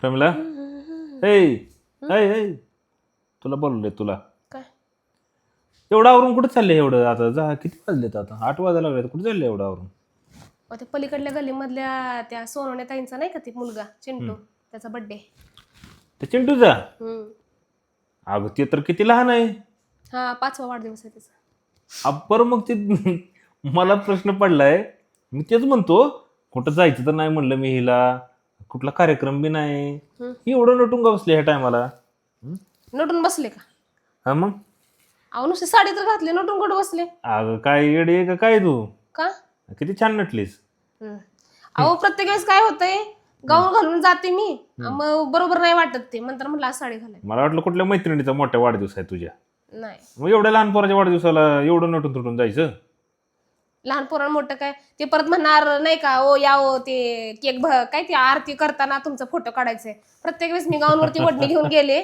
प्रमिला ए तुला बोलले तुला काय एवढं आवरून कुठे चालले एवढं आता जा किती वाजलेत आता 8 वाजायला लागले कुठे चालले एवढं आवरून ते पलीकडल्या गल्लीमधल्या त्या सोनवणे ताईंचा नाही का ती मुलगा चिंटू त्याचा बर्थडे ते चिंटूचा अगं ते तर किती लहान आहे हा 5वा वाढदिवस आहे त्याचा बरं मग ते मला प्रश्न पडलाय मी तेच म्हणतो कुठं जायचं तर नाही म्हणलं मी हिला कुठला कार्यक्रम बी नाही एवढं नटून का बसले ह्या टायमाला नटून बसले का हा मग अहो नुसती साडी तर घातली नटून कुठं बसले अगं काय येडी आहे का काय तू का किती छान नटलीस अहो प्रत्येक वेळेस काय होतंय गाऊन घालून जाते मी मग बरोबर नाही वाटत ते म्हणतात म्हटलं आज साडी घालाय मला वाटलं कुठल्या मैत्रिणीचा मोठा वाढदिवस आहे तुझ्या नाही मग एवढ्या लहान पोराच्या वाढदिवसाला एवढं नटून तुटून जायचं लहान पोरांना मोठं काय ते परत म्हणणार नाही का ओ या ओ ते केक काय ते आरती करताना तुमचा फोटो काढायचंय प्रत्येक वेळेस मी गाऊनवरती वडणी घेऊन गेले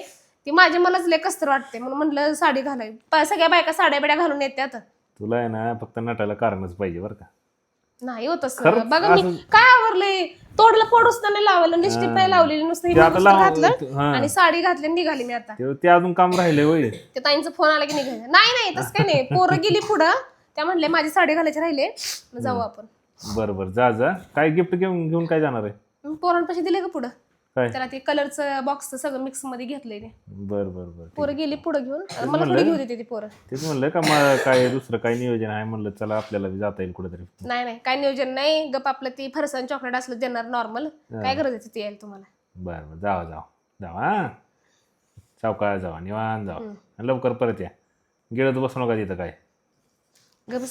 ती माझ्या मलाच लय कसतर वाटते म्हणून म्हटलं साडी घालाय सगळ्या बायका साड्या बिड्या घालून येतात तुला आहे ना फक्त नटायला कारणच पाहिजे बरं का नाही होत बघा मी काय आवरलंय तोडलं पोडूस नाही लावलं लिपस्टिक नाही लावलेली नुसतं घातलं आणि साडी घातली निघाली मी आता ते अजून काम राहिलंय होय ते ताईंचा फोन आला की निघायचं नाही तसं काही नाही पोरं गेली पुढं त्या म्हणले माझी साडी घालायची राहिले मग जाऊ आपण बरं जा काय गिफ्ट घेऊन काय जाणार आहे पोरांपाशी दिले का पुढं काय त्याला ते कलरचं बॉक्स सगळं मिक्स मध्ये घेतलंय ते बरं पोरं गेली पुढे घेऊन मला थोडी घेऊ देते ती पोरं तेच म्हणलं का मग काय दुसरं काय नियोजन आहे म्हणलं चला आपल्याला बी जाता येईल कुठेतरी नाही काय नियोजन नाही गप आपलं ती फरसाण चॉकलेट असलं देणार नॉर्मल काय गरज आहे ते यायला तुम्हाला बरं जावा हा सावकाळ जावा निवांत जावा लवकर परत या गिळत बसू नका तिथं काय गप